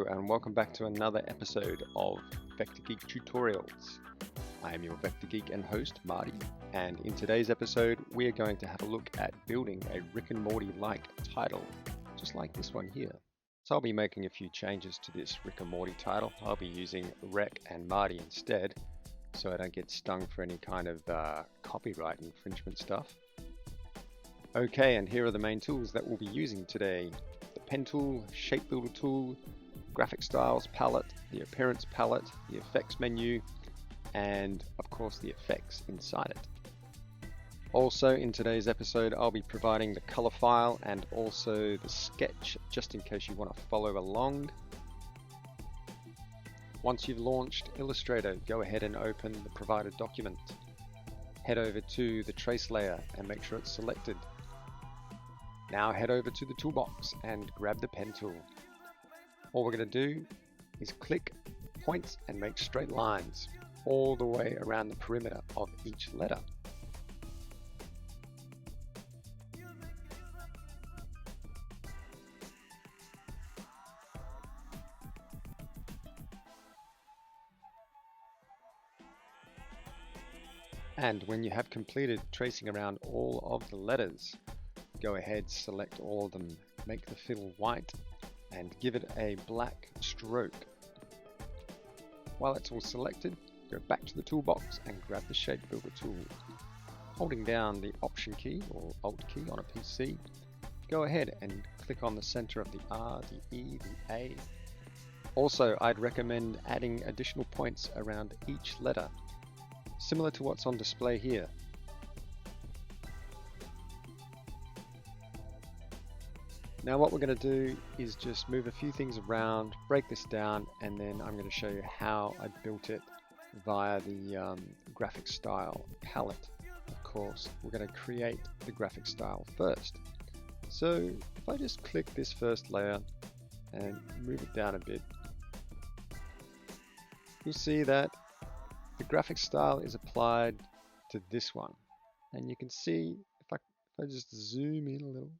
Hello and welcome back to another episode of Vector Geek Tutorials. I am your Vector Geek and host, Marty, and in today's episode we are going to have a look at building a Rick and Morty-like title, just like this one here. So I'll be making a few changes to this Rick and Morty title. I'll be using Rec and Marty instead, so I don't get stung for any kind of copyright infringement stuff. Okay, and here are the main tools that we'll be using today. The pen tool, shape builder tool, graphic styles palette, the appearance palette, the effects menu, and of course the effects inside it. Also in today's episode I'll be providing the color file and also the sketch just in case you want to follow along. Once you've launched Illustrator, go ahead and open the provided document. Head over to the trace layer and make sure it's selected. Now head over to the toolbox and grab the pen tool. All we're going to do is click, point and make straight lines all the way around the perimeter of each letter. And when you have completed tracing around all of the letters, go ahead, select all of them, make the fill white and give it a black stroke. While it's all selected, go back to the toolbox and grab the shape builder tool. Holding down the Option key or Alt key on a PC, go ahead and click on the center of the R, the E, the A. Also, I'd recommend adding additional points around each letter, similar to what's on display here. Now what we're going to do is just move a few things around, break this down, and then I'm going to show you how I built it via the graphic style palette. Of course, we're going to create the graphic style first. So if I just click this first layer and move it down a bit, you'll see that the graphic style is applied to this one. And you can see, if I just zoom in a little,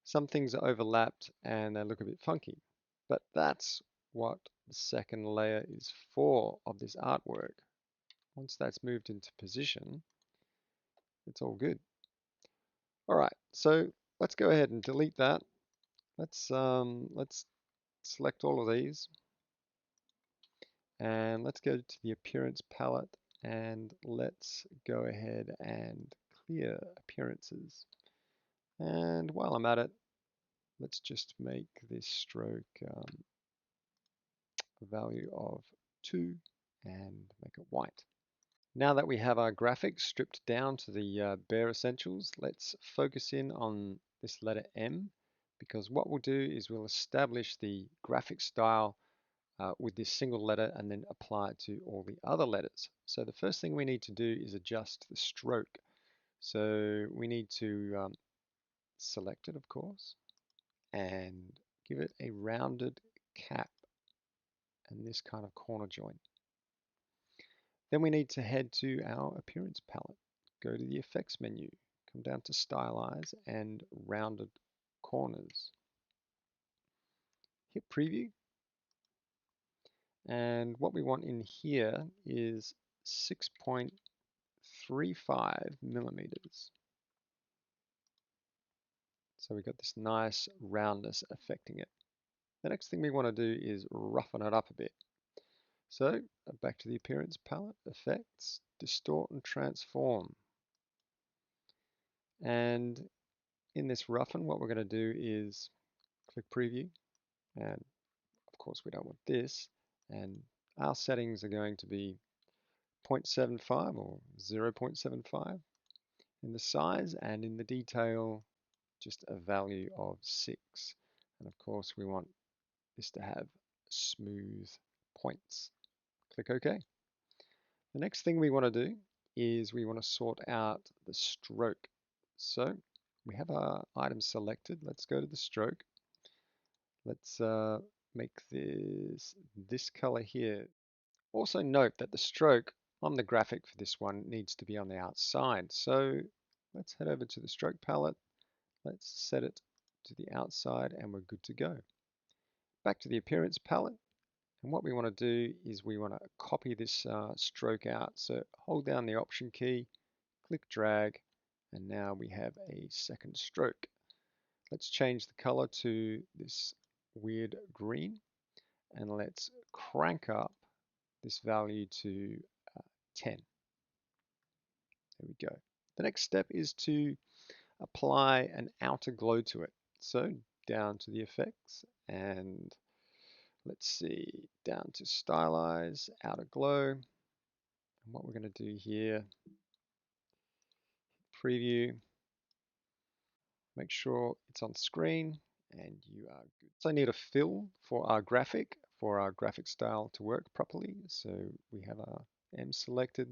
some things are overlapped and they look a bit funky, but that's what the second layer is for of this artwork. Once that's moved into position, it's all good. All right, so let's go ahead and delete that. Let's select all of these and let's go to the appearance palette and let's go ahead and clear appearances. And while I'm at it, let's just make this stroke a value of 2 and make it white. Now that we have our graphics stripped down to the bare essentials, let's focus in on this letter M, because what we'll do is we'll establish the graphic style with this single letter and then apply it to all the other letters. So the first thing we need to do is adjust the stroke. So we need to select it, of course, and give it a rounded cap and this kind of corner joint. Then we need to head to our appearance palette, go to the effects menu, come down to stylize and rounded corners. Hit preview, and what we want in here is 6.35 millimeters. So we've got this nice roundness affecting it. The next thing we want to do is roughen it up a bit. So back to the appearance palette, effects, distort and transform. And in this roughen, what we're going to do is click preview. And of course we don't want this. And our settings are going to be 0.75 or 0.75 in the size, and in the detail just a value of 6. And of course we want this to have smooth points. Click OK. The next thing we want to do is we want to sort out the stroke. So we have our item selected. Let's go to the stroke. Let's make this color here. Also note that the stroke on the graphic for this one needs to be on the outside. So let's head over to the stroke palette. Let's set it to the outside and we're good to go. back to the appearance palette. And what we want to do is we want to copy this stroke out. So hold down the Option key, click drag, and now we have a second stroke. Let's change the color to this weird green, and let's crank up this value to 10. There we go. The next step is to apply an outer glow to it. So down to the effects, and let's see, down to stylize, outer glow. And what we're going to do here, preview, make sure it's on screen, and you are good. So I need a fill for our graphic style to work properly. So we have our M selected.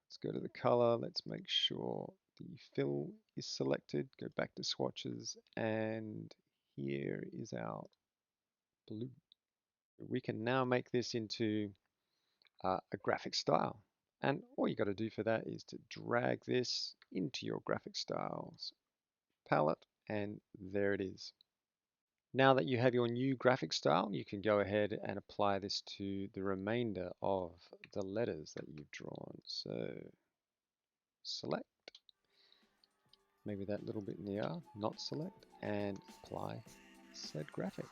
Let's go to the color. Let's make sure the fill is selected. Go back to swatches, and here is our blue. We can now make this into a graphic style. And all you got to do for that is to drag this into your graphic styles palette, and there it is. Now that you have your new graphic style, you can go ahead and apply this to the remainder of the letters that you've drawn. So select, maybe that little bit in the R, not select, and apply said graphic.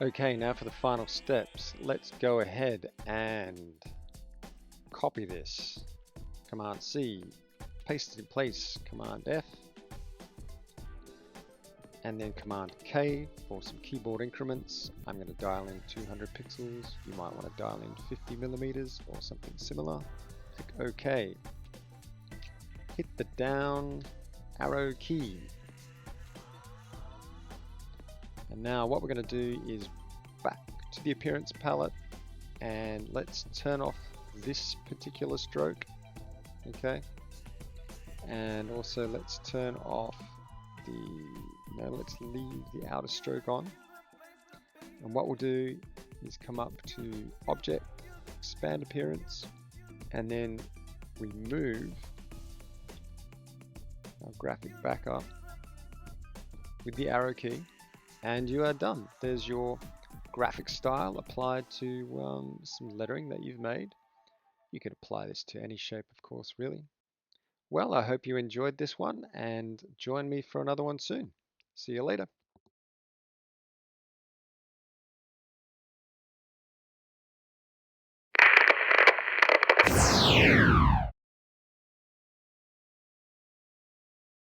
Okay, now for the final steps, let's go ahead and copy this. Command C, paste it in place, Command F, and then Command K for some keyboard increments. I'm going to dial in 200 pixels. You might want to dial in 50 millimeters or something similar. Click OK. Hit the down arrow key. And now what we're going to do is back to the appearance palette, and let's turn off this particular stroke. Okay. And also let's turn off let's leave the outer stroke on. And what we'll do is come up to Object, Expand Appearance, and then we move our graphic back up with the arrow key, and you are done. There's your graphic style applied to some lettering that you've made. You could apply this to any shape, of course, really. Well, I hope you enjoyed this one, and join me for another one soon. See you later.